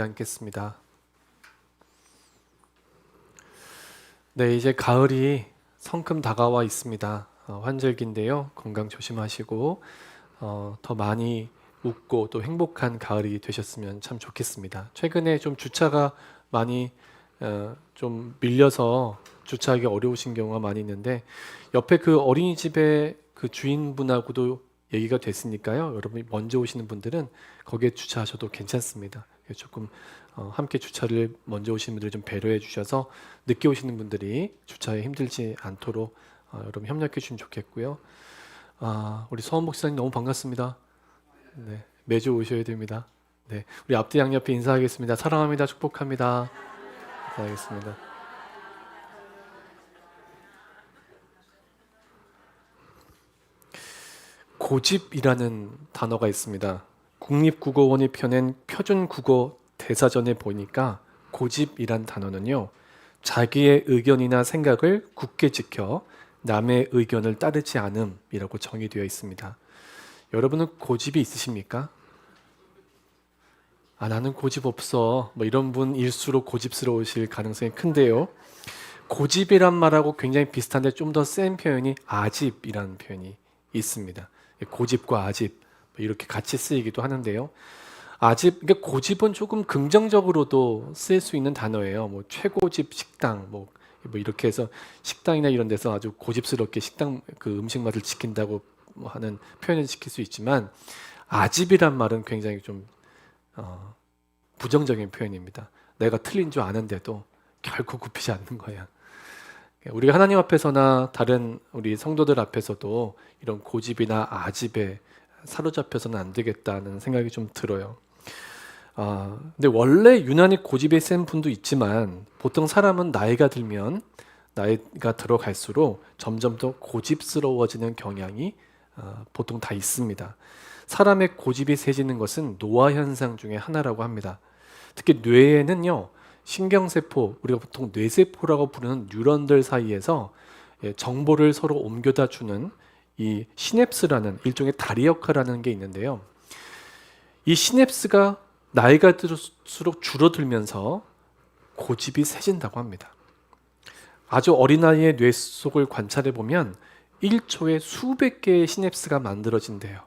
앉겠습니다. 네, 이제 가을이 성큼 다가와 있습니다. 환절기인데요. 건강 조심하시고 더 많이 웃고 또 행복한 가을이 되셨으면 참 좋겠습니다. 최근에 좀 주차가 많이 좀 밀려서 주차하기 어려우신 경우가 많이 있는데 옆에 그 어린이집의 그 주인분하고도 얘기가 됐으니까요. 여러분이 먼저 오시는 분들은 거기에 주차하셔도 괜찮습니다. 조금 함께 주차를 먼저 오시는 분들 좀 배려해 주셔서 늦게 오시는 분들이 주차에 힘들지 않도록 여러분 협력해 주시면 좋겠고요. 우리 서원 목사님 너무 반갑습니다. 네, 매주 오셔야 됩니다. 네, 우리 앞뒤 양옆에 인사하겠습니다. 사랑합니다. 축복합니다. 인사하겠습니다. 고집이라는 단어가 있습니다. 국립국어원이 펴낸 표준국어 대사전에 보니까 고집이란 단어는요, 자기의 의견이나 생각을 굳게 지켜 남의 의견을 따르지 않음이라고 정의되어 있습니다. 여러분은 고집이 있으십니까? 나는 고집 없어. 뭐 이런 분일수록 고집스러우실 가능성이 큰데요. 고집이란 말하고 굉장히 비슷한데 좀 더 센 표현이 아집이라는 표현이 있습니다. 고집과 아집 이렇게 같이 쓰이기도 하는데요. 아집, 그러니까 고집은 조금 긍정적으로도 쓰일 수 있는 단어예요. 뭐 최고집 식당, 뭐 이렇게 해서 식당이나 이런 데서 아주 고집스럽게 식당 그 음식 맛을 지킨다고 하는 표현을 지킬 수 있지만 아집이란 말은 굉장히 좀 부정적인 표현입니다. 내가 틀린 줄 아는데도 결코 굽히지 않는 거야. 우리가 하나님 앞에서나 다른 우리 성도들 앞에서도 이런 고집이나 아집에 사로잡혀서는 안 되겠다는 생각이 좀 들어요. 근데 원래 유난히 고집이 센 분도 있지만 보통 사람은 나이가 들면 나이가 들어갈수록 점점 더 고집스러워지는 경향이 보통 다 있습니다. 사람의 고집이 세지는 것은 노화 현상 중에 하나라고 합니다. 특히 뇌에는요, 신경세포, 우리가 보통 뇌세포라고 부르는 뉴런들 사이에서 정보를 서로 옮겨다 주는 이 시냅스라는 일종의 다리 역할을 하는 게 있는데요. 이 시냅스가 나이가 들수록 줄어들면서 고집이 세진다고 합니다. 아주 어린아이의 뇌 속을 관찰해 보면 1초에 수백 개의 시냅스가 만들어진대요.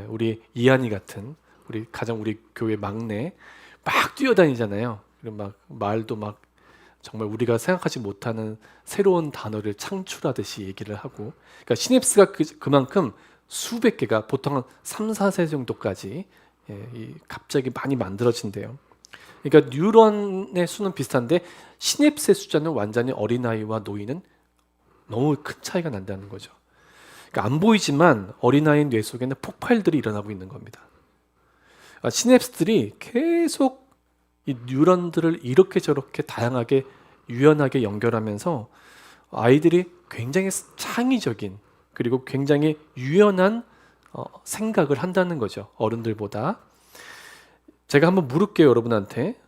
우리 이한이 같은 우리 교회 막내 막 뛰어다니잖아요. 그리고 막 말도 막 정말 우리가 생각하지 못하는 새로운 단어를 창출하듯이 얘기를 하고, 그러니까 시냅스가 그만큼 수백 개가 보통 한 3, 4세 정도까지 갑자기 많이 만들어진대요. 그러니까 뉴런의 수는 비슷한데 시냅스의 숫자는 완전히 어린아이와 노인은 너무 큰 차이가 난다는 거죠. 그러니까 안 보이지만 어린아이 뇌 속에는 폭발들이 일어나고 있는 겁니다. 시냅스들이 계속 이 뉴런들을 이렇게 저렇게 다양하게 유연하게 연결하면서 아이들이 굉장히 창의적인 그리고 굉장히 유연한 생각을 한다는 거죠. 어른들보다. 제가 한번 물을게요, 여러분한테.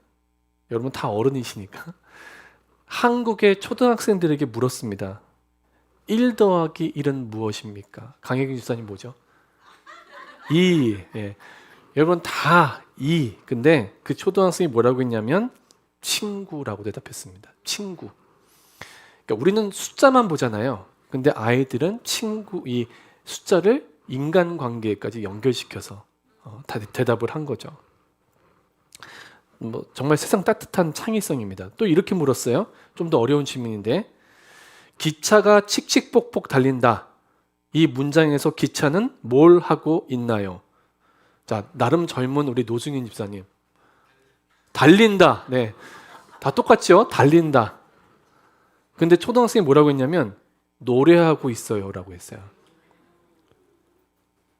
여러분 다 어른이시니까. 한국의 초등학생들에게 물었습니다. 1 더하기 1은 무엇입니까? 강혜경 집사님 뭐죠? 2. 예. 여러분 다 2. 근데 그 초등학생이 뭐라고 했냐면 친구라고 대답했습니다. 친구. 그러니까 우리는 숫자만 보잖아요. 근데 아이들은 이 숫자를 인간관계까지 연결시켜서 대답을 한 거죠. 뭐 정말 세상 따뜻한 창의성입니다. 또 이렇게 물었어요. 좀 더 어려운 질문인데, 기차가 칙칙폭폭 달린다. 이 문장에서 기차는 뭘 하고 있나요? 자, 나름 젊은 우리 노승윤 집사님. 달린다. 네. 다 똑같죠? 달린다. 근데 초등학생이 뭐라고 했냐면 노래하고 있어요 라고 했어요.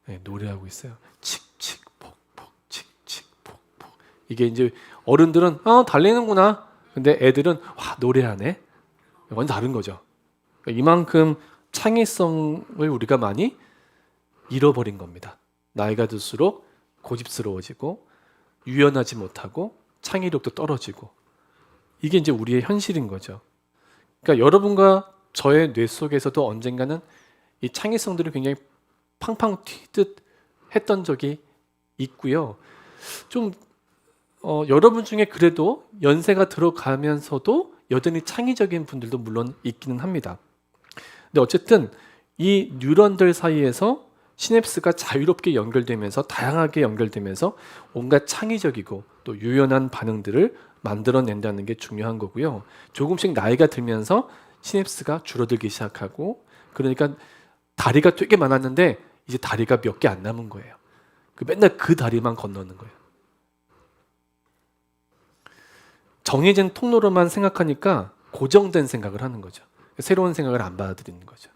네, 노래하고 있어요. 칙칙폭폭 칙칙폭폭. 이게 이제 어른들은 달리는구나. 근데 애들은 와, 노래하네. 완전 다른 거죠. 이만큼 창의성을 우리가 많이 잃어버린 겁니다. 나이가 들수록 고집스러워지고 유연하지 못하고 창의력도 떨어지고, 이게 이제 우리의 현실인 거죠. 그러니까 여러분과 저의 뇌 속에서도 언젠가는 이 창의성들이 굉장히 팡팡 튀듯 했던 적이 있고요. 좀 여러분 중에 그래도 연세가 들어가면서도 여전히 창의적인 분들도 물론 있기는 합니다. 근데 어쨌든 이 뉴런들 사이에서 시냅스가 자유롭게 연결되면서 다양하게 연결되면서 온갖 창의적이고 또 유연한 반응들을 만들어낸다는 게 중요한 거고요. 조금씩 나이가 들면서 시냅스가 줄어들기 시작하고, 그러니까 다리가 되게 많았는데 이제 다리가 몇 개 안 남은 거예요. 맨날 그 다리만 건너는 거예요. 정해진 통로로만 생각하니까 고정된 생각을 하는 거죠. 새로운 생각을 안 받아들이는 거죠.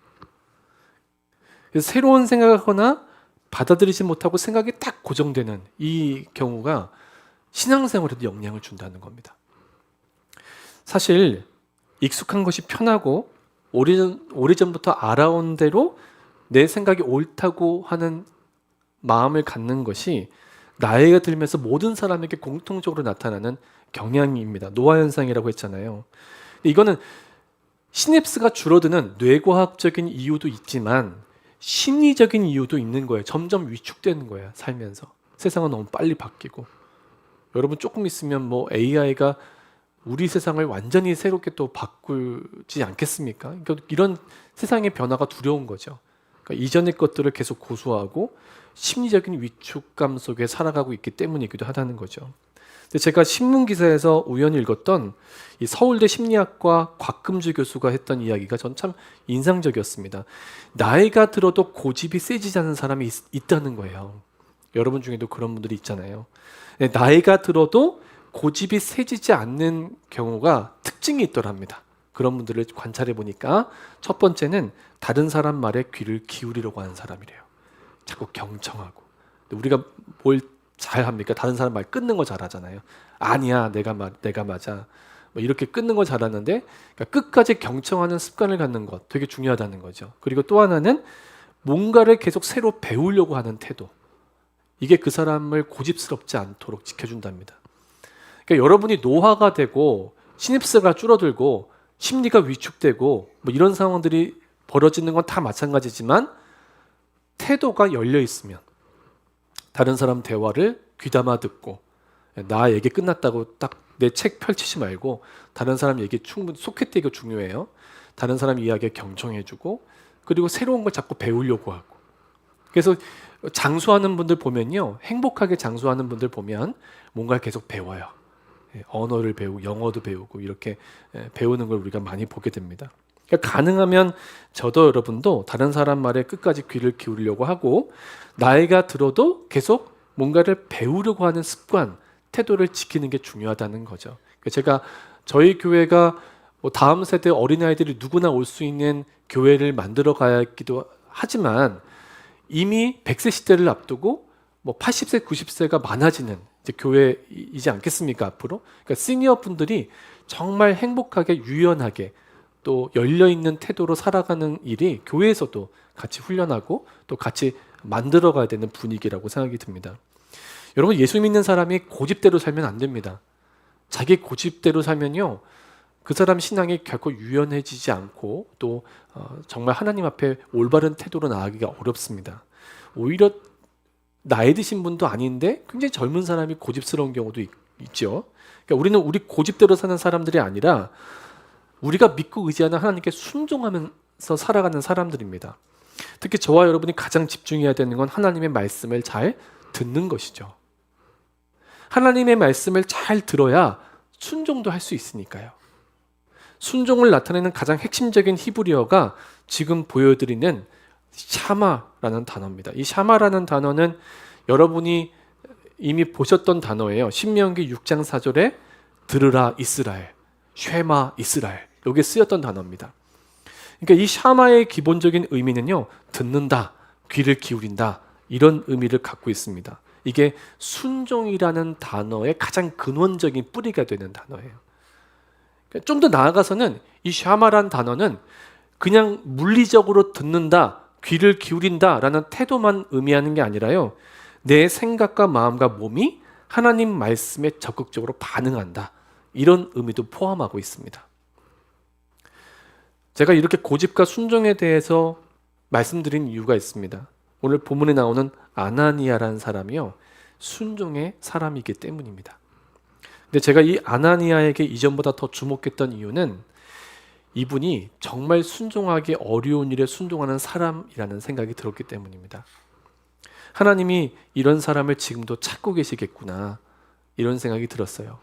그래서 새로운 생각을 하거나 받아들이지 못하고 생각이 딱 고정되는 이 경우가 신앙생활에도 영향을 준다는 겁니다. 사실 익숙한 것이 편하고 오래전부터 알아온 대로 내 생각이 옳다고 하는 마음을 갖는 것이 나이가 들면서 모든 사람에게 공통적으로 나타나는 경향입니다. 노화 현상이라고 했잖아요. 이거는 시냅스가 줄어드는 뇌과학적인 이유도 있지만 심리적인 이유도 있는 거예요. 점점 위축되는 거예요. 살면서. 세상은 너무 빨리 바뀌고. 여러분 조금 있으면 뭐 AI가 우리 세상을 완전히 새롭게 또 바꾸지 않겠습니까? 그러니까 이런 세상의 변화가 두려운 거죠. 그러니까 이전의 것들을 계속 고수하고 심리적인 위축감 속에 살아가고 있기 때문이기도 하다는 거죠. 근데 제가 신문 기사에서 우연히 읽었던 이 서울대 심리학과 곽금주 교수가 했던 이야기가 전 참 인상적이었습니다. 나이가 들어도 고집이 세지지 않는 사람이 있다는 거예요. 여러분 중에도 그런 분들이 있잖아요. 나이가 들어도 고집이 세지지 않는 경우가 특징이 있더랍니다. 그런 분들을 관찰해 보니까 첫 번째는 다른 사람 말에 귀를 기울이려고 하는 사람이래요. 자꾸 경청하고. 우리가 뭘 잘합니까? 다른 사람 말 끊는 거 잘하잖아요. 아니야, 내가 맞아. 뭐 이렇게 끊는 거 잘하는데, 그러니까 끝까지 경청하는 습관을 갖는 것 되게 중요하다는 거죠. 그리고 또 하나는 뭔가를 계속 새로 배우려고 하는 태도. 이게 그 사람을 고집스럽지 않도록 지켜준답니다. 그러니까 여러분이 노화가 되고 시냅스가 줄어들고 심리가 위축되고 뭐 이런 상황들이 벌어지는 건 다 마찬가지지만 태도가 열려 있으면 다른 사람 대화를 귀담아 듣고 나 얘기 끝났다고 딱 내 책 펼치지 말고 다른 사람 얘기 충분히 소켓되기가 중요해요. 다른 사람 이야기에 경청해주고 그리고 새로운 걸 자꾸 배우려고 하고. 그래서 장수하는 분들 보면요, 행복하게 장수하는 분들 보면 뭔가를 계속 배워요. 언어를 배우고 영어도 배우고 이렇게 배우는 걸 우리가 많이 보게 됩니다. 그러니까 가능하면 저도 여러분도 다른 사람 말에 끝까지 귀를 기울이려고 하고 나이가 들어도 계속 뭔가를 배우려고 하는 습관, 태도를 지키는 게 중요하다는 거죠. 그러니까 제가 저희 교회가 뭐 다음 세대 어린아이들이 누구나 올 수 있는 교회를 만들어 가야기도 하지만 이미 100세 시대를 앞두고 뭐 80세, 90세가 많아지는 이제 교회이지 않겠습니까, 앞으로? 그러니까 시니어 분들이 정말 행복하게 유연하게 또 열려있는 태도로 살아가는 일이 교회에서도 같이 훈련하고 또 같이 만들어가야 되는 분위기라고 생각이 듭니다. 여러분, 예수 믿는 사람이 고집대로 살면 안 됩니다. 자기 고집대로 살면요, 그 사람 신앙이 결코 유연해지지 않고 또 정말 하나님 앞에 올바른 태도로 나아가기가 어렵습니다. 오히려 나이 드신 분도 아닌데 굉장히 젊은 사람이 고집스러운 경우도 있죠. 그러니까 우리는 우리 고집대로 사는 사람들이 아니라 우리가 믿고 의지하는 하나님께 순종하면서 살아가는 사람들입니다. 특히 저와 여러분이 가장 집중해야 되는 건 하나님의 말씀을 잘 듣는 것이죠. 하나님의 말씀을 잘 들어야 순종도 할 수 있으니까요. 순종을 나타내는 가장 핵심적인 히브리어가 지금 보여드리는 샤마라는 단어입니다. 이 샤마라는 단어는 여러분이 이미 보셨던 단어예요. 신명기 6장 4절에 들으라 이스라엘, 쉐마 이스라엘, 여기에 쓰였던 단어입니다. 그러니까 이 샤마의 기본적인 의미는요, 듣는다, 귀를 기울인다, 이런 의미를 갖고 있습니다. 이게 순종이라는 단어의 가장 근원적인 뿌리가 되는 단어예요. 좀 더 나아가서는 이 샤마란 단어는 그냥 물리적으로 듣는다, 귀를 기울인다라는 태도만 의미하는 게 아니라요, 내 생각과 마음과 몸이 하나님 말씀에 적극적으로 반응한다, 이런 의미도 포함하고 있습니다. 제가 이렇게 고집과 순종에 대해서 말씀드린 이유가 있습니다. 오늘 본문에 나오는 아나니아라는 사람이요, 순종의 사람이기 때문입니다. 근데 제가 이 아나니아에게 이전보다 더 주목했던 이유는 이분이 정말 순종하기 어려운 일에 순종하는 사람이라는 생각이 들었기 때문입니다. 하나님이 이런 사람을 지금도 찾고 계시겠구나, 이런 생각이 들었어요.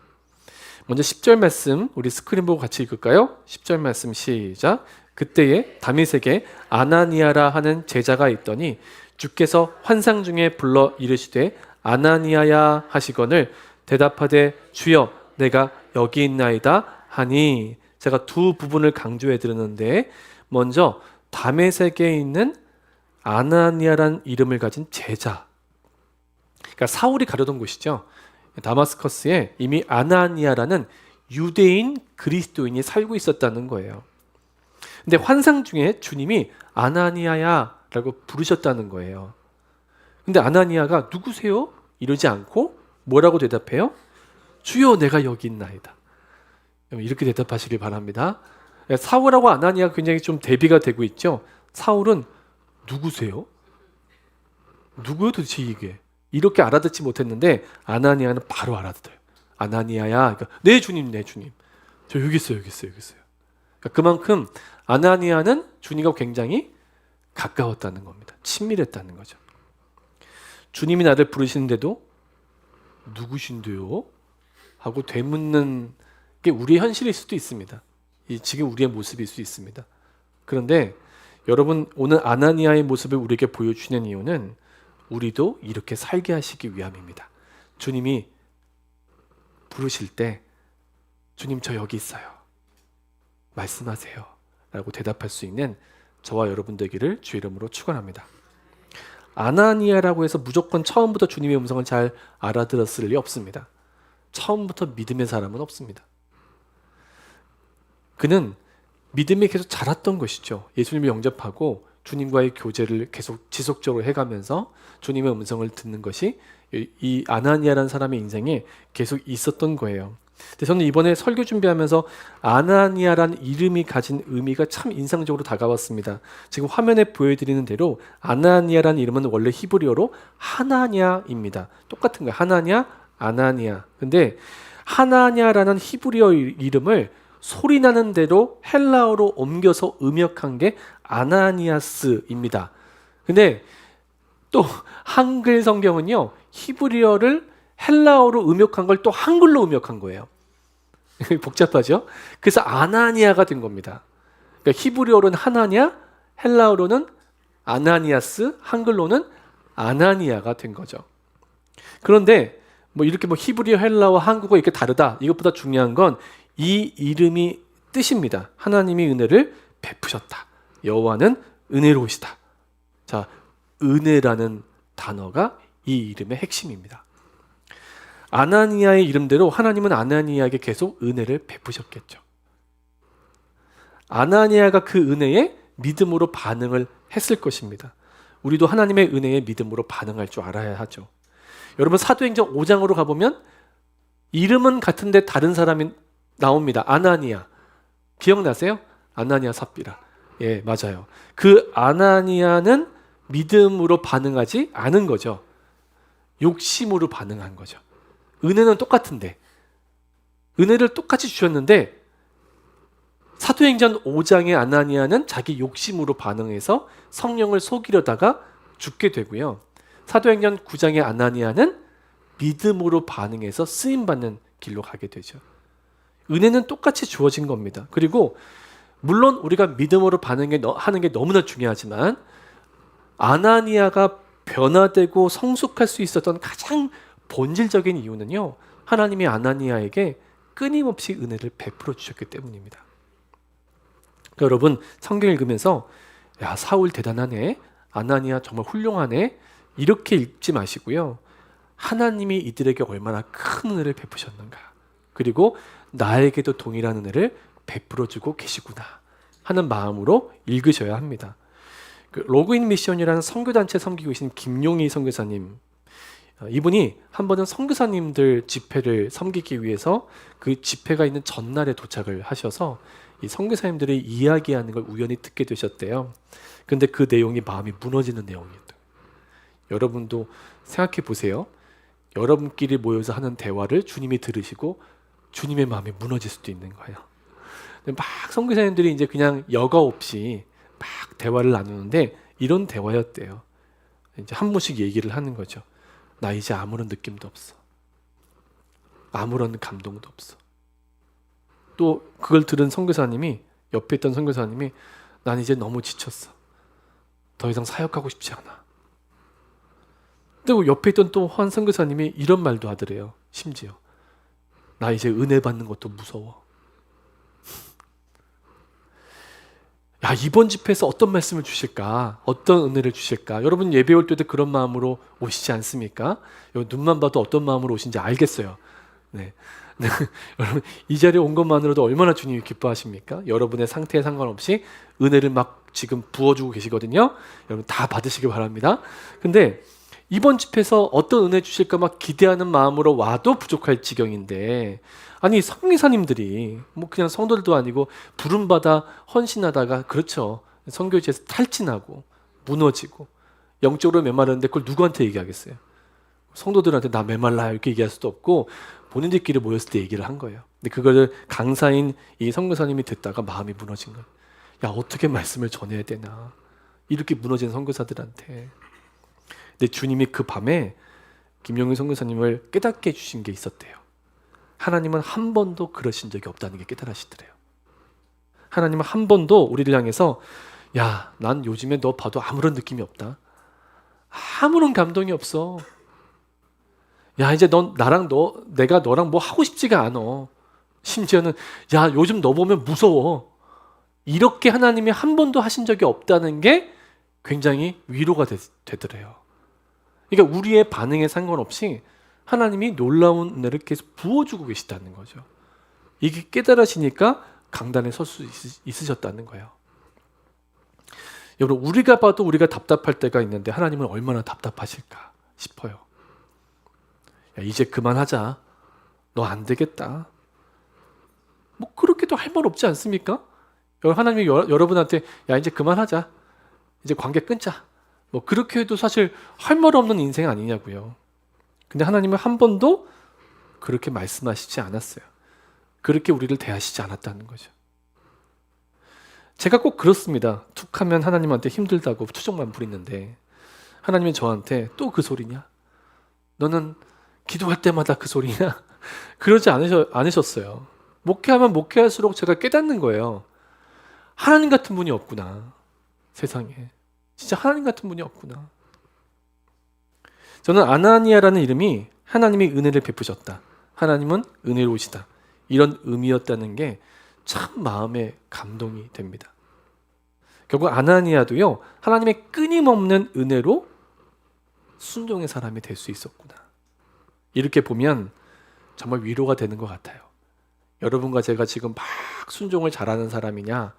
먼저 10절 말씀 우리 스크린 보고 같이 읽을까요? 10절 말씀 시작. 그때에 다윗에게 아나니아라 하는 제자가 있더니 주께서 환상 중에 불러 이르시되 아나니아야 하시거늘 대답하되 주여 내가 여기 있나이다 하니, 제가 두 부분을 강조해 드렸는데, 먼저 다메섹에 있는 아나니아란 이름을 가진 제자, 그러니까 사울이 가려던 곳이죠. 다마스커스에 이미 아나니아라는 유대인 그리스도인이 살고 있었다는 거예요. 근데 환상 중에 주님이 아나니아야 라고 부르셨다는 거예요. 근데 아나니아가 누구세요? 이러지 않고 뭐라고 대답해요? 주여 내가 여기 있나이다. 이렇게 대답하시길 바랍니다. 사울하고 아나니아가 굉장히 좀 대비가 되고 있죠. 사울은 누구세요? 누구요 도대체 이게? 이렇게 알아듣지 못했는데 아나니아는 바로 알아들어요. 아나니아야. 그러니까, 네 주님, 네 주님. 저 여기 있어요, 여기 있어요, 여기 있어요. 그러니까 그만큼 아나니아는 주님과 굉장히 가까웠다는 겁니다. 친밀했다는 거죠. 주님이 나를 부르시는데도 누구신데요? 하고 되묻는 게 우리의 현실일 수도 있습니다. 지금 우리의 모습일 수 있습니다. 그런데 여러분, 오늘 아나니아의 모습을 우리에게 보여주시는 이유는 우리도 이렇게 살게 하시기 위함입니다. 주님이 부르실 때 주님 저 여기 있어요, 말씀하세요 라고 대답할 수 있는 저와 여러분 되기를 주의 이름으로 축원합니다. 아나니아라고 해서 무조건 처음부터 주님의 음성을 잘 알아들었을 리 없습니다. 처음부터 믿음의 사람은 없습니다. 그는 믿음이 계속 자랐던 것이죠. 예수님을 영접하고 주님과의 교제를 계속 지속적으로 해가면서 주님의 음성을 듣는 것이 이 아나니아라는 사람의 인생에 계속 있었던 거예요. 근데 저는 이번에 설교 준비하면서 아나니아라는 이름이 가진 의미가 참 인상적으로 다가왔습니다. 지금 화면에 보여드리는 대로 아나니아라는 이름은 원래 히브리어로 하나냐입니다. 똑같은 거예요. 하나냐, 아나니아. 근데 하나냐라는 히브리어 이름을 소리나는 대로 헬라어로 옮겨서 음역한 게 아나니아스입니다. 근데 또 한글 성경은요, 히브리어를 헬라어로 음역한 걸 또 한글로 음역한 거예요. 복잡하죠? 그래서 아나니아가 된 겁니다. 그러니까 히브리어로는 하나냐, 헬라어로는 아나니아스, 한글로는 아나니아가 된 거죠. 그런데 이렇게 히브리어, 헬라어, 한국어 이렇게 다르다, 이것보다 중요한 건 이 이름이 뜻입니다. 하나님이 은혜를 베푸셨다. 여호와는 은혜로우시다. 자, 은혜라는 단어가 이 이름의 핵심입니다. 아나니아의 이름대로 하나님은 아나니아에게 계속 은혜를 베푸셨겠죠. 아나니아가 그 은혜에 믿음으로 반응을 했을 것입니다. 우리도 하나님의 은혜에 믿음으로 반응할 줄 알아야 하죠. 여러분, 사도행전 5장으로 가보면 이름은 같은데 다른 사람이 나옵니다. 아나니아. 기억나세요? 아나니아 삽비라. 예, 맞아요. 그 아나니아는 믿음으로 반응하지 않은 거죠. 욕심으로 반응한 거죠. 은혜는 똑같은데, 은혜를 똑같이 주셨는데 사도행전 5장의 아나니아는 자기 욕심으로 반응해서 성령을 속이려다가 죽게 되고요. 사도행전 9장의 아나니아는 믿음으로 반응해서 쓰임받는 길로 가게 되죠. 은혜는 똑같이 주어진 겁니다. 그리고 물론 우리가 믿음으로 반응하는 게 너무나 중요하지만 아나니아가 변화되고 성숙할 수 있었던 가장 본질적인 이유는요, 하나님이 아나니아에게 끊임없이 은혜를 베풀어 주셨기 때문입니다. 그러니까 여러분, 성경 읽으면서 야, 사울 대단하네, 아나니아 정말 훌륭하네, 이렇게 읽지 마시고요, 하나님이 이들에게 얼마나 큰 은혜를 베푸셨는가, 그리고 나에게도 동일한 은혜를 베풀어 주고 계시구나 하는 마음으로 읽으셔야 합니다. 로그인 미션이라는 선교단체 섬기고 계신 김용희 선교사님, 이분이 한 번은 선교사님들 집회를 섬기기 위해서 그 집회가 있는 전날에 도착을 하셔서 이 선교사님들이 이야기하는 걸 우연히 듣게 되셨대요. 근데 그 내용이 마음이 무너지는 내용이었대요. 여러분도 생각해 보세요. 여러분끼리 모여서 하는 대화를 주님이 들으시고 주님의 마음이 무너질 수도 있는 거예요. 막 선교사님들이 이제 그냥 여과 없이 막 대화를 나누는데 이런 대화였대요. 이제 한 번씩 얘기를 하는 거죠. 나 이제 아무런 느낌도 없어. 아무런 감동도 없어. 또 그걸 들은 선교사님이, 옆에 있던 선교사님이, 난 이제 너무 지쳤어. 더 이상 사역하고 싶지 않아. 그리고 옆에 있던 또 한 선교사님이 이런 말도 하더래요. 심지어 나 이제 은혜 받는 것도 무서워. 야, 이번 집회에서 어떤 말씀을 주실까? 어떤 은혜를 주실까? 여러분 예배 올 때도 그런 마음으로 오시지 않습니까? 눈만 봐도 어떤 마음으로 오신지 알겠어요. 네. 여러분 이 자리에 온 것만으로도 얼마나 주님이 기뻐하십니까? 여러분의 상태에 상관없이 은혜를 막 지금 부어주고 계시거든요. 여러분 다 받으시기 바랍니다. 근데 이번 집회에서 어떤 은혜 주실까 막 기대하는 마음으로 와도 부족할 지경인데, 아니 성리사님들이 뭐 그냥 성도들도 아니고 부름받아 헌신하다가, 그렇죠, 선교지에서 탈진하고 무너지고 영적으로 메마르는데 그걸 누구한테 얘기하겠어요? 성도들한테 나 메말라요 이렇게 얘기할 수도 없고 본인들끼리 모였을 때 얘기를 한 거예요. 근데 그거를 강사인 이 선교사님이 듣다가 마음이 무너진 거예요. 야, 어떻게 말씀을 전해야 되나, 이렇게 무너진 선교사들한테. 근데 주님이 그 밤에 김영희 선교사님을 깨닫게 해주신 게 있었대요. 하나님은 한 번도 그러신 적이 없다는 게 깨달으시더래요. 하나님은 한 번도 우리를 향해서 야, 난 요즘에 너 봐도 아무런 느낌이 없다. 아무런 감동이 없어. 야, 이제 내가 너랑 뭐 하고 싶지가 않아. 심지어는 야, 요즘 너 보면 무서워. 이렇게 하나님이 한 번도 하신 적이 없다는 게 굉장히 위로가 되더래요. 그러니까 우리의 반응에 상관없이 하나님이 놀라운 은혜를 계속 부어주고 계시다는 거죠. 이게 깨달으시니까 강단에 설 수 있으셨다는 거예요. 여러분, 우리가 봐도 우리가 답답할 때가 있는데 하나님은 얼마나 답답하실까 싶어요. 야, 이제 그만하자. 너 안 되겠다. 뭐 그렇게도 할 말 없지 않습니까? 하나님이 여러분한테 야, 이제 그만하자. 이제 관계 끊자. 뭐 그렇게 해도 사실 할 말 없는 인생 아니냐고요. 근데 하나님은 한 번도 그렇게 말씀하시지 않았어요. 그렇게 우리를 대하시지 않았다는 거죠. 제가 꼭 그렇습니다. 툭 하면 하나님한테 힘들다고 투정만 부리는데 하나님이 저한테 또 그 소리냐? 너는 기도할 때마다 그 소리냐? 그러지 않으셨어요. 목회하면 목회할수록 제가 깨닫는 거예요. 하나님 같은 분이 없구나. 세상에. 진짜 하나님 같은 분이 없구나. 저는 아나니아라는 이름이 하나님이 은혜를 베푸셨다, 하나님은 은혜로우시다, 이런 의미였다는 게 참 마음에 감동이 됩니다. 결국 아나니아도요, 하나님의 끊임없는 은혜로 순종의 사람이 될 수 있었구나. 이렇게 보면 정말 위로가 되는 것 같아요. 여러분과 제가 지금 막 순종을 잘하는 사람이냐?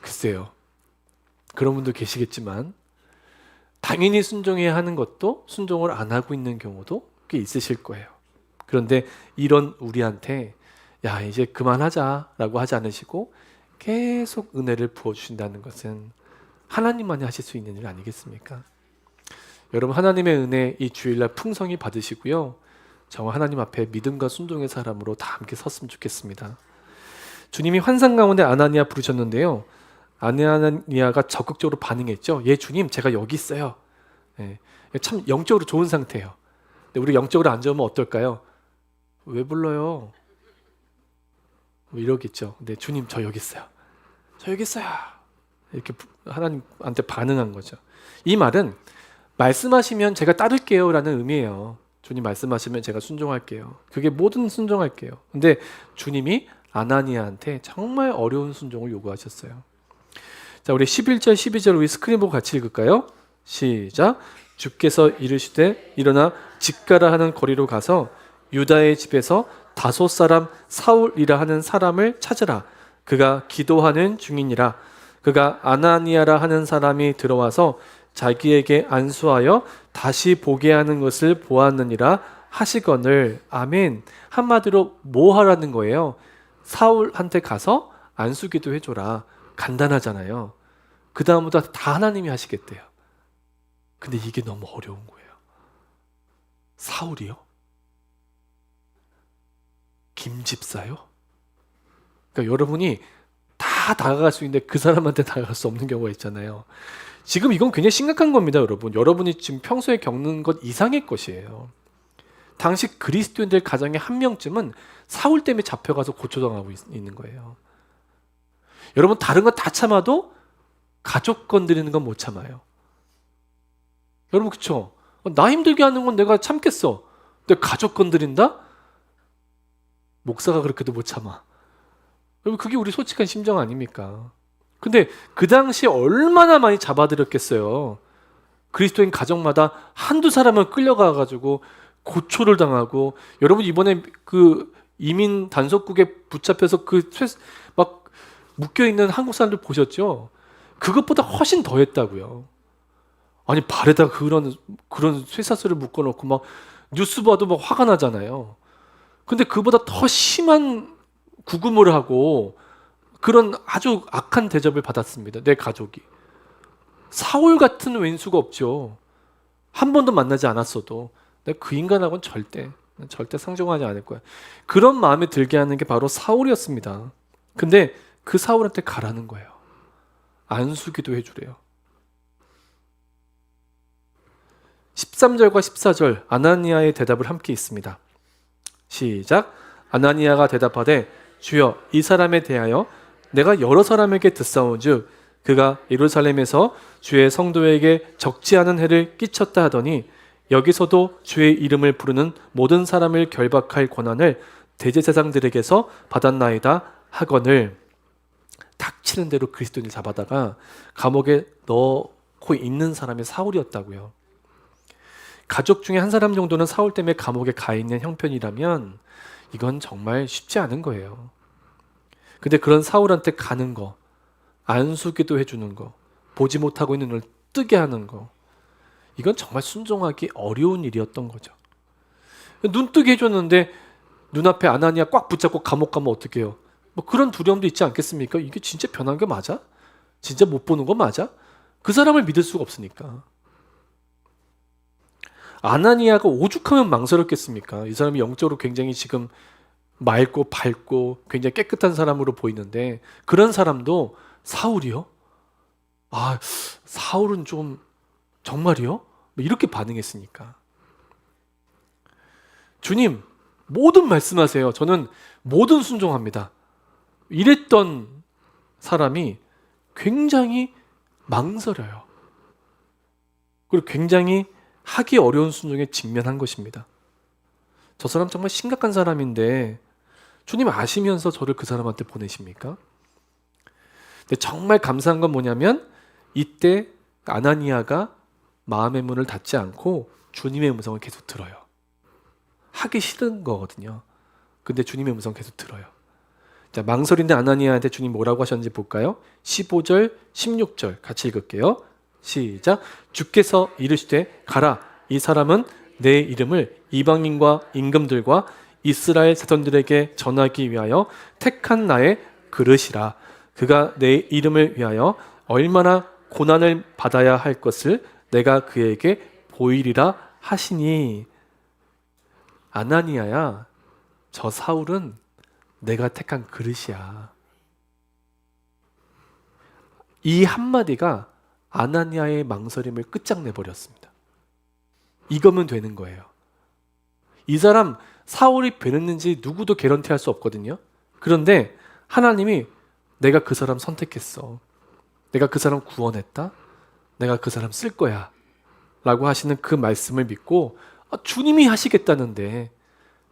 글쎄요. 그런 분도 계시겠지만 당연히 순종해야 하는 것도 순종을 안 하고 있는 경우도 꽤 있으실 거예요. 그런데 이런 우리한테 야, 이제 그만하자라고 하지 않으시고 계속 은혜를 부어주신다는 것은 하나님만이 하실 수 있는 일 아니겠습니까? 여러분, 하나님의 은혜 이 주일날 풍성히 받으시고요, 정말 하나님 앞에 믿음과 순종의 사람으로 다 함께 섰으면 좋겠습니다. 주님이 환상 가운데 아나니아 부르셨는데요, 아나니아가 적극적으로 반응했죠. 예, 주님, 제가 여기 있어요. 예, 참 영적으로 좋은 상태예요. 근데 우리 영적으로 안 좋으면 어떨까요? 왜 불러요? 뭐 이러겠죠. 근데 주님, 저 여기 있어요. 저 여기 있어요. 이렇게 하나님한테 반응한 거죠. 이 말은 말씀하시면 제가 따를게요 라는 의미예요. 주님 말씀하시면 제가 순종할게요. 그게 모든 순종할게요. 근데 주님이 아나니아한테 정말 어려운 순종을 요구하셨어요. 자, 우리 11절 12절 우리 스크린 보고 같이 읽을까요? 시작. 주께서 이르시되 일어나 직가라 하는 거리로 가서 유다의 집에서 다소 사람 사울이라 하는 사람을 찾으라. 그가 기도하는 중이니라. 그가 아나니아라 하는 사람이 들어와서 자기에게 안수하여 다시 보게 하는 것을 보았느니라 하시거늘. 아멘. 한마디로 뭐 하라는 거예요? 사울한테 가서 안수기도 해줘라. 간단하잖아요. 그 다음부터 다 하나님이 하시겠대요. 근데 이게 너무 어려운 거예요. 사울이요? 김 집사요? 그러니까 여러분이 다 다가갈 수 있는데 그 사람한테 다가갈 수 없는 경우가 있잖아요. 지금 이건 굉장히 심각한 겁니다, 여러분. 여러분이 지금 평소에 겪는 것 이상의 것이에요. 당시 그리스도인들 가정의 한 명쯤은 사울 때문에 잡혀가서 고초당하고 있는 거예요. 여러분, 다른 거 다 참아도 가족 건드리는 건 못 참아요. 여러분, 그쵸? 나 힘들게 하는 건 내가 참겠어. 근데 가족 건드린다? 목사가 그렇게도 못 참아. 여러분, 그게 우리 솔직한 심정 아닙니까? 근데 그 당시 얼마나 많이 잡아들였겠어요. 그리스도인 가정마다 한두 사람은 끌려가가지고 고초를 당하고, 여러분 이번에 그 이민 단속국에 붙잡혀서 막 묶여있는 한국 사람들 보셨죠? 그것보다 훨씬 더 했다고요. 아니, 발에다 그런 쇠사슬을 묶어놓고 막 뉴스 봐도 막 화가 나잖아요. 근데 그보다 더 심한 구금을 하고 그런 아주 악한 대접을 받았습니다. 내 가족이. 사울 같은 왼수가 없죠. 한 번도 만나지 않았어도 내가 그 인간하고는 절대 상종하지 않을 거야. 그런 마음에 들게 하는 게 바로 사울이었습니다. 근데 그 사울한테 가라는 거예요. 안수기도 해주래요. 13절과 14절 아나니아의 대답을 함께 있습니다. 시작. 아나니아가 대답하되 주여, 이 사람에 대하여 내가 여러 사람에게 듣사온즉 그가 예루살렘에서 주의 성도에게 적지 않은 해를 끼쳤다 하더니 여기서도 주의 이름을 부르는 모든 사람을 결박할 권한을 대제사장들에게서 받았나이다 하거늘. 닥치는 대로 그리스도인을 잡아다가 감옥에 넣고 있는 사람이 사울이었다고요. 가족 중에 한 사람 정도는 사울 때문에 감옥에 가 있는 형편이라면 이건 정말 쉽지 않은 거예요. 근데 그런 사울한테 가는 거, 안수기도 해주는 거, 보지 못하고 있는 눈을 뜨게 하는 거, 이건 정말 순종하기 어려운 일이었던 거죠. 눈 뜨게 해줬는데 눈앞에 아나니아 꽉 붙잡고 감옥 가면 어떡해요? 뭐 그런 두려움도 있지 않겠습니까? 이게 진짜 변한 게 맞아? 진짜 못 보는 거 맞아? 그 사람을 믿을 수가 없으니까. 아나니아가 오죽하면 망설였겠습니까? 이 사람이 영적으로 굉장히 지금 맑고 밝고 굉장히 깨끗한 사람으로 보이는데 그런 사람도 사울이요? 아, 사울은 좀 정말이요? 뭐 이렇게 반응했으니까. 주님, 뭐든 말씀하세요. 저는 뭐든 순종합니다. 이랬던 사람이 굉장히 망설여요. 그리고 굉장히 하기 어려운 순종에 직면한 것입니다. 저 사람 정말 심각한 사람인데 주님 아시면서 저를 그 사람한테 보내십니까? 근데 정말 감사한 건 뭐냐면 이때 아나니아가 마음의 문을 닫지 않고 주님의 음성을 계속 들어요. 하기 싫은 거거든요. 근데 주님의 음성 계속 들어요. 자, 망설인데 아나니아한테 주님 뭐라고 하셨는지 볼까요? 15절, 16절 같이 읽을게요. 시작. 주께서 이르시되 가라, 이 사람은 내 이름을 이방인과 임금들과 이스라엘 자손들에게 전하기 위하여 택한 나의 그릇이라. 그가 내 이름을 위하여 얼마나 고난을 받아야 할 것을 내가 그에게 보이리라 하시니. 아나니아야, 저 사울은 내가 택한 그릇이야. 이 한마디가 아나니아의 망설임을 끝장내버렸습니다. 이거면 되는 거예요. 이 사람 사울이 변했는지 누구도 개런티할 수 없거든요. 그런데 하나님이 내가 그 사람 선택했어. 내가 그 사람 구원했다. 내가 그 사람 쓸 거야. 라고 하시는 그 말씀을 믿고 주님이 하시겠다는데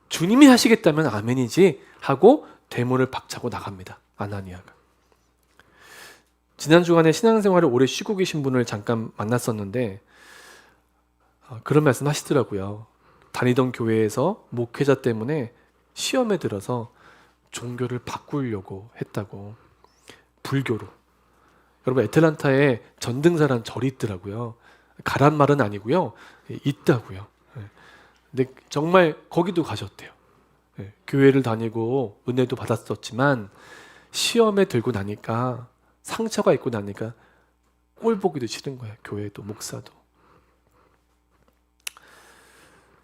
주님이 하시겠다면 아멘이지 하고 대문을 박차고 나갑니다. 아나니아가. 지난 주간에 신앙생활을 오래 쉬고 계신 분을 잠깐 만났었는데 그런 말씀 하시더라고요. 다니던 교회에서 목회자 때문에 시험에 들어서 종교를 바꾸려고 했다고. 불교로. 여러분, 애틀란타에 전등사라는 절이 있더라고요. 가란 말은 아니고요. 있다고요. 근데 정말 거기도 가셨대요. 교회를 다니고 은혜도 받았었지만 시험에 들고 나니까, 상처가 있고 나니까 꼴 보기도 싫은 거예요. 교회도 목사도.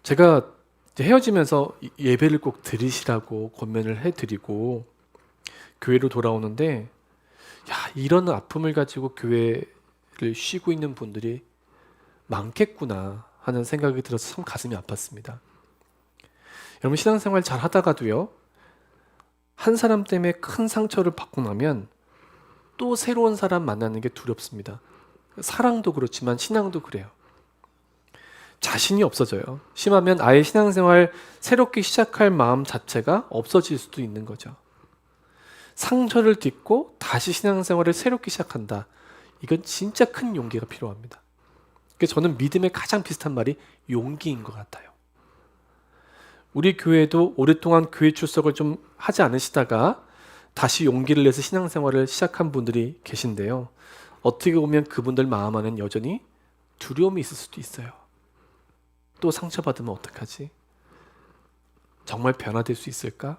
제가 이제 헤어지면서 예배를 꼭 드리시라고 권면을 해드리고 교회로 돌아오는데, 야, 이런 아픔을 가지고 교회를 쉬고 있는 분들이 많겠구나 하는 생각이 들어서 참 가슴이 아팠습니다. 여러분, 신앙생활 잘 하다가도요, 한 사람 때문에 큰 상처를 받고 나면 또 새로운 사람 만나는 게 두렵습니다. 사랑도 그렇지만 신앙도 그래요. 자신이 없어져요. 심하면 아예 신앙생활 새롭게 시작할 마음 자체가 없어질 수도 있는 거죠. 상처를 딛고 다시 신앙생활을 새롭게 시작한다. 이건 진짜 큰 용기가 필요합니다. 그래서 저는 믿음의 가장 비슷한 말이 용기인 것 같아요. 우리 교회도 오랫동안 교회 출석을 좀 하지 않으시다가 다시 용기를 내서 신앙생활을 시작한 분들이 계신데요. 어떻게 보면 그분들 마음 안에는 여전히 두려움이 있을 수도 있어요. 또 상처받으면 어떡하지? 정말 변화될 수 있을까?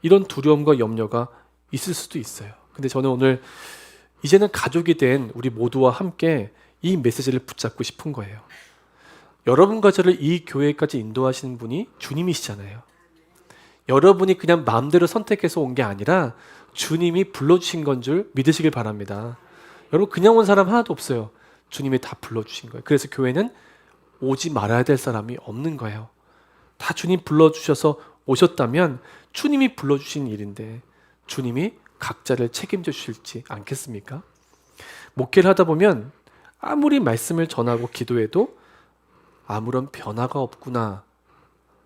이런 두려움과 염려가 있을 수도 있어요. 근데 저는 오늘 이제는 가족이 된 우리 모두와 함께 이 메시지를 붙잡고 싶은 거예요. 여러분과 저를 이 교회까지 인도하시는 분이 주님이시잖아요. 여러분이 그냥 마음대로 선택해서 온 게 아니라 주님이 불러주신 건 줄 믿으시길 바랍니다. 여러분, 그냥 온 사람 하나도 없어요. 주님이 다 불러주신 거예요. 그래서 교회는 오지 말아야 될 사람이 없는 거예요. 다 주님 불러주셔서 오셨다면 주님이 불러주신 일인데 주님이 각자를 책임져 주실지 않겠습니까? 목회를 하다 보면 아무리 말씀을 전하고 기도해도 아무런 변화가 없구나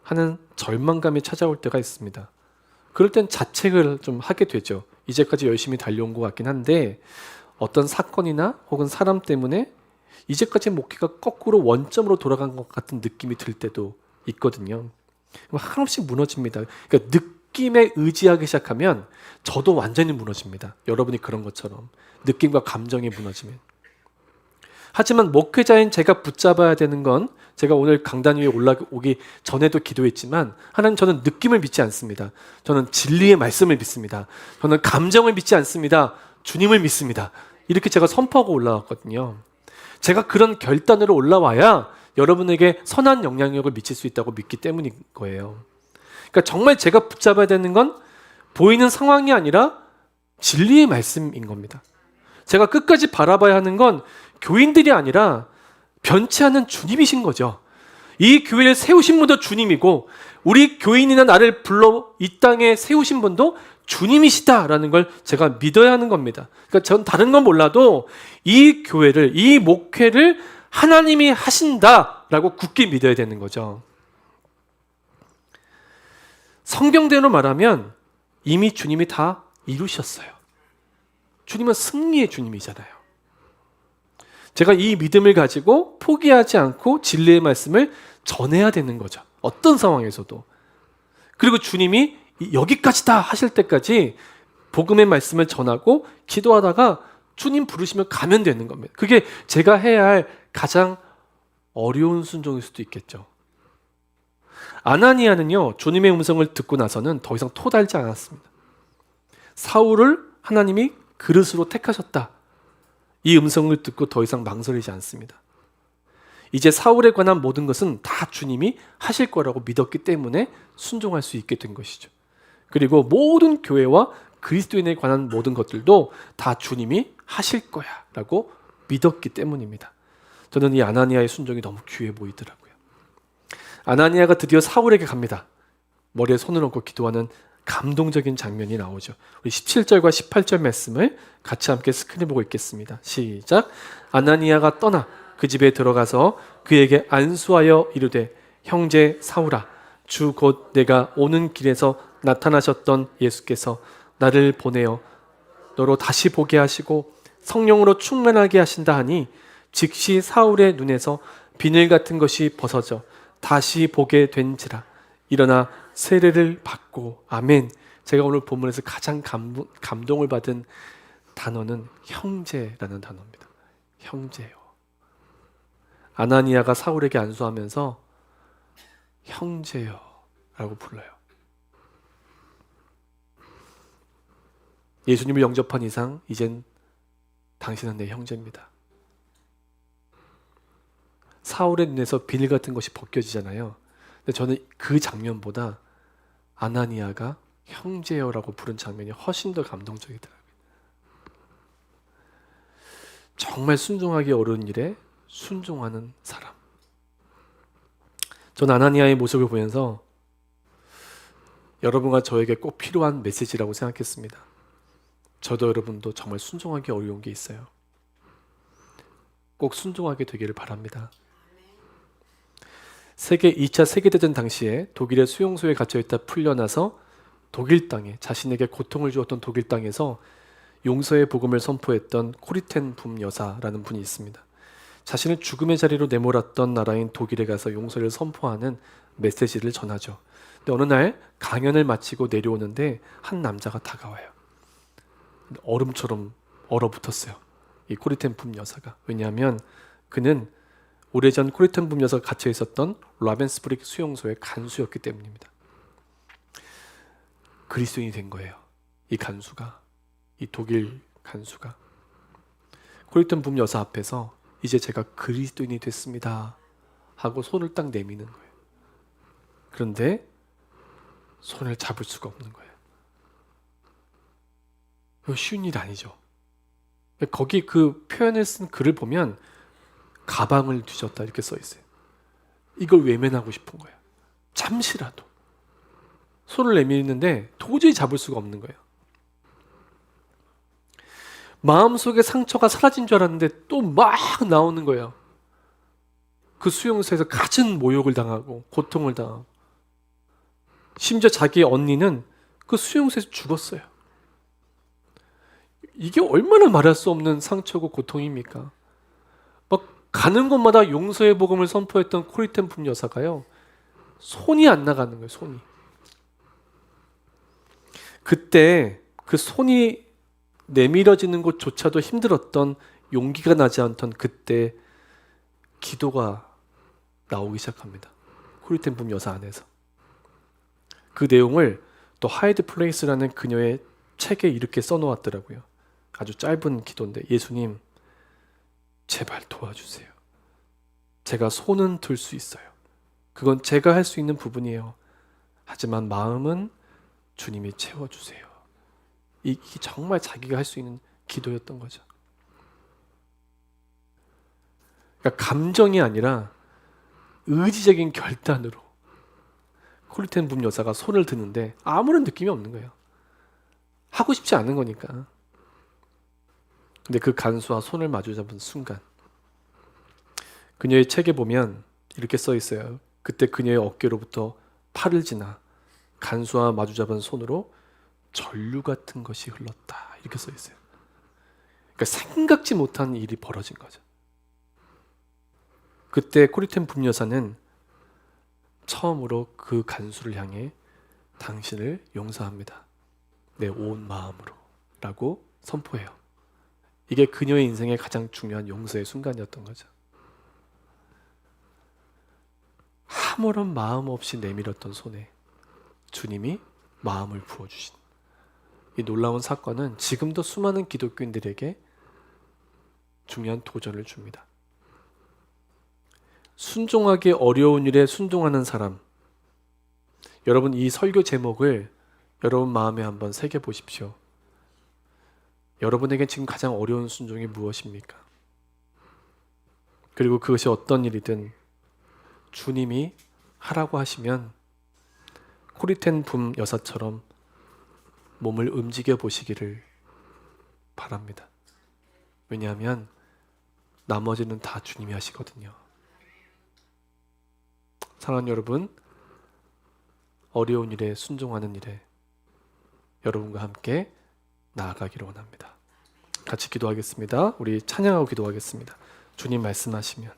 하는 절망감이 찾아올 때가 있습니다. 그럴 땐 자책을 좀 하게 되죠. 이제까지 열심히 달려온 것 같긴 한데 어떤 사건이나 혹은 사람 때문에 이제까지 목회가 거꾸로 원점으로 돌아간 것 같은 느낌이 들 때도 있거든요. 한없이 무너집니다. 그러니까 느낌에 의지하기 시작하면 저도 완전히 무너집니다. 여러분이 그런 것처럼 느낌과 감정이 무너지면. 하지만 목회자인 제가 붙잡아야 되는 건, 제가 오늘 강단 위에 올라오기 전에도 기도했지만, 하나님, 저는 느낌을 믿지 않습니다. 저는 진리의 말씀을 믿습니다. 저는 감정을 믿지 않습니다. 주님을 믿습니다. 이렇게 제가 선포하고 올라왔거든요. 제가 그런 결단으로 올라와야 여러분에게 선한 영향력을 미칠 수 있다고 믿기 때문인 거예요. 그러니까 정말 제가 붙잡아야 되는 건 보이는 상황이 아니라 진리의 말씀인 겁니다. 제가 끝까지 바라봐야 하는 건 교인들이 아니라 변치 않는 주님이신 거죠. 이 교회를 세우신 분도 주님이고 우리 교인이나 나를 불러 이 땅에 세우신 분도 주님이시다라는 걸 제가 믿어야 하는 겁니다. 그러니까 전 다른 건 몰라도 이 교회를, 이 목회를 하나님이 하신다라고 굳게 믿어야 되는 거죠. 성경대로 말하면 이미 주님이 다 이루셨어요. 주님은 승리의 주님이잖아요. 제가 이 믿음을 가지고 포기하지 않고 진리의 말씀을 전해야 되는 거죠. 어떤 상황에서도. 그리고 주님이 여기까지다 하실 때까지 복음의 말씀을 전하고 기도하다가 주님 부르시면 가면 되는 겁니다. 그게 제가 해야 할 가장 어려운 순종일 수도 있겠죠. 아나니아는요, 주님의 음성을 듣고 나서는 더 이상 토달지 않았습니다. 사울을 하나님이 그릇으로 택하셨다. 이 음성을 듣고 더 이상 망설이지 않습니다. 이제 사울에 관한 모든 것은 다 주님이 하실 거라고 믿었기 때문에 순종할 수 있게 된 것이죠. 그리고 모든 교회와 그리스도인에 관한 모든 것들도 다 주님이 하실 거야 라고 믿었기 때문입니다. 저는 이 아나니아의 순종이 너무 귀해 보이더라고요. 아나니아가 드디어 사울에게 갑니다. 머리에 손을 얹고 기도하는 감동적인 장면이 나오죠. 우리 17절과 18절 말씀을 같이 함께 스크린 보고 읽겠습니다. 시작. 아나니아가 떠나 그 집에 들어가서 그에게 안수하여 이르되, 형제 사울아, 주 곧 내가 오는 길에서 나타나셨던 예수께서 나를 보내어 너로 다시 보게 하시고 성령으로 충만하게 하신다 하니 즉시 사울의 눈에서 비늘 같은 것이 벗어져 다시 보게 된지라. 일어나 세례를 받고. 아멘. 제가 오늘 본문에서 가장 감동을 받은 단어는 형제라는 단어입니다. 형제요. 아나니아가 사울에게 안수하면서 형제요 라고 불러요. 예수님을 영접한 이상 이젠 당신은 내 형제입니다. 사울의 눈에서 비늘 같은 것이 벗겨지잖아요. 근데 저는 그 장면보다 아나니아가 형제여라고 부른 장면이 훨씬 더 감동적이더라고요. 정말 순종하기 어려운 일에 순종하는 사람. 전 아나니아의 모습을 보면서 여러분과 저에게 꼭 필요한 메시지라고 생각했습니다. 저도 여러분도 정말 순종하기 어려운 게 있어요. 꼭 순종하게 되기를 바랍니다. 2차 세계대전 당시에 독일의 수용소에 갇혀있다 풀려나서 독일 땅에, 자신에게 고통을 주었던 독일 땅에서 용서의 복음을 선포했던 코리텐 붐 여사라는 분이 있습니다. 자신을 죽음의 자리로 내몰았던 나라인 독일에 가서 용서를 선포하는 메시지를 전하죠. 근데 어느 날 강연을 마치고 내려오는데 한 남자가 다가와요. 얼음처럼 얼어붙었어요. 이 코리텐 붐 여사가. 왜냐하면 그는 오래전 코리텐 붐 여사가 갇혀 있었던 라벤스부르크 수용소의 간수였기 때문입니다. 그리스도인이 된 거예요. 이 간수가, 이 독일 간수가. 코리텐 붐 여사 앞에서 이제 제가 그리스도인이 됐습니다 하고 손을 딱 내미는 거예요. 그런데 손을 잡을 수가 없는 거예요. 이거 쉬운 일 아니죠. 거기 그 표현을 쓴 글을 보면 가방을 뒤졌다 이렇게 써 있어요. 이걸 외면하고 싶은 거예요. 잠시라도. 손을 내미는데 도저히 잡을 수가 없는 거예요. 마음속에 상처가 사라진 줄 알았는데 또 막 나오는 거예요. 그 수용소에서 갖은 모욕을 당하고 고통을 당하고, 심지어 자기의 언니는 그 수용소에서 죽었어요. 이게 얼마나 말할 수 없는 상처고 고통입니까? 막 가는 곳마다 용서의 복음을 선포했던 코리텐 붐 여사가요, 손이 안 나가는 거예요. 손이. 그때 그 손이 내밀어지는 것조차도 힘들었던, 용기가 나지 않던 그때 기도가 나오기 시작합니다. 코리텐 붐 여사 안에서. 그 내용을 또 하이드 플레이스라는 그녀의 책에 이렇게 써놓았더라고요. 아주 짧은 기도인데, 예수님 제발 도와주세요. 제가 손은 들 수 있어요. 그건 제가 할 수 있는 부분이에요. 하지만 마음은 주님이 채워주세요. 이게 정말 자기가 할 수 있는 기도였던 거죠. 그러니까 감정이 아니라 의지적인 결단으로 코리텐 붐 여사가 손을 드는데 아무런 느낌이 없는 거예요. 하고 싶지 않은 거니까. 근데 그 간수와 손을 마주잡은 순간, 그녀의 책에 보면 이렇게 써 있어요. 그때 그녀의 어깨로부터 팔을 지나 간수와 마주잡은 손으로 전류 같은 것이 흘렀다. 이렇게 써 있어요. 그러니까 생각지 못한 일이 벌어진 거죠. 그때 코리텐 붐 여사는 처음으로 그 간수를 향해 당신을 용서합니다. 내 온 마음으로 라고 선포해요. 이게 그녀의 인생의 가장 중요한 용서의 순간이었던 거죠. 아무런 마음 없이 내밀었던 손에 주님이 마음을 부어주신 이 놀라운 사건은 지금도 수많은 기독교인들에게 중요한 도전을 줍니다. 순종하기 어려운 일에 순종하는 사람. 여러분, 이 설교 제목을 여러분 마음에 한번 새겨보십시오. 여러분에게 지금 가장 어려운 순종이 무엇입니까? 그리고 그것이 어떤 일이든 주님이 하라고 하시면 코리텐 붐 여사처럼 몸을 움직여 보시기를 바랍니다. 왜냐하면 나머지는 다 주님이 하시거든요. 사랑하는 여러분, 어려운 일에 순종하는 일에 여러분과 함께 나아가기를 원합니다. 같이 기도하겠습니다. 우리 찬양하고 기도하겠습니다. 주님 말씀하시면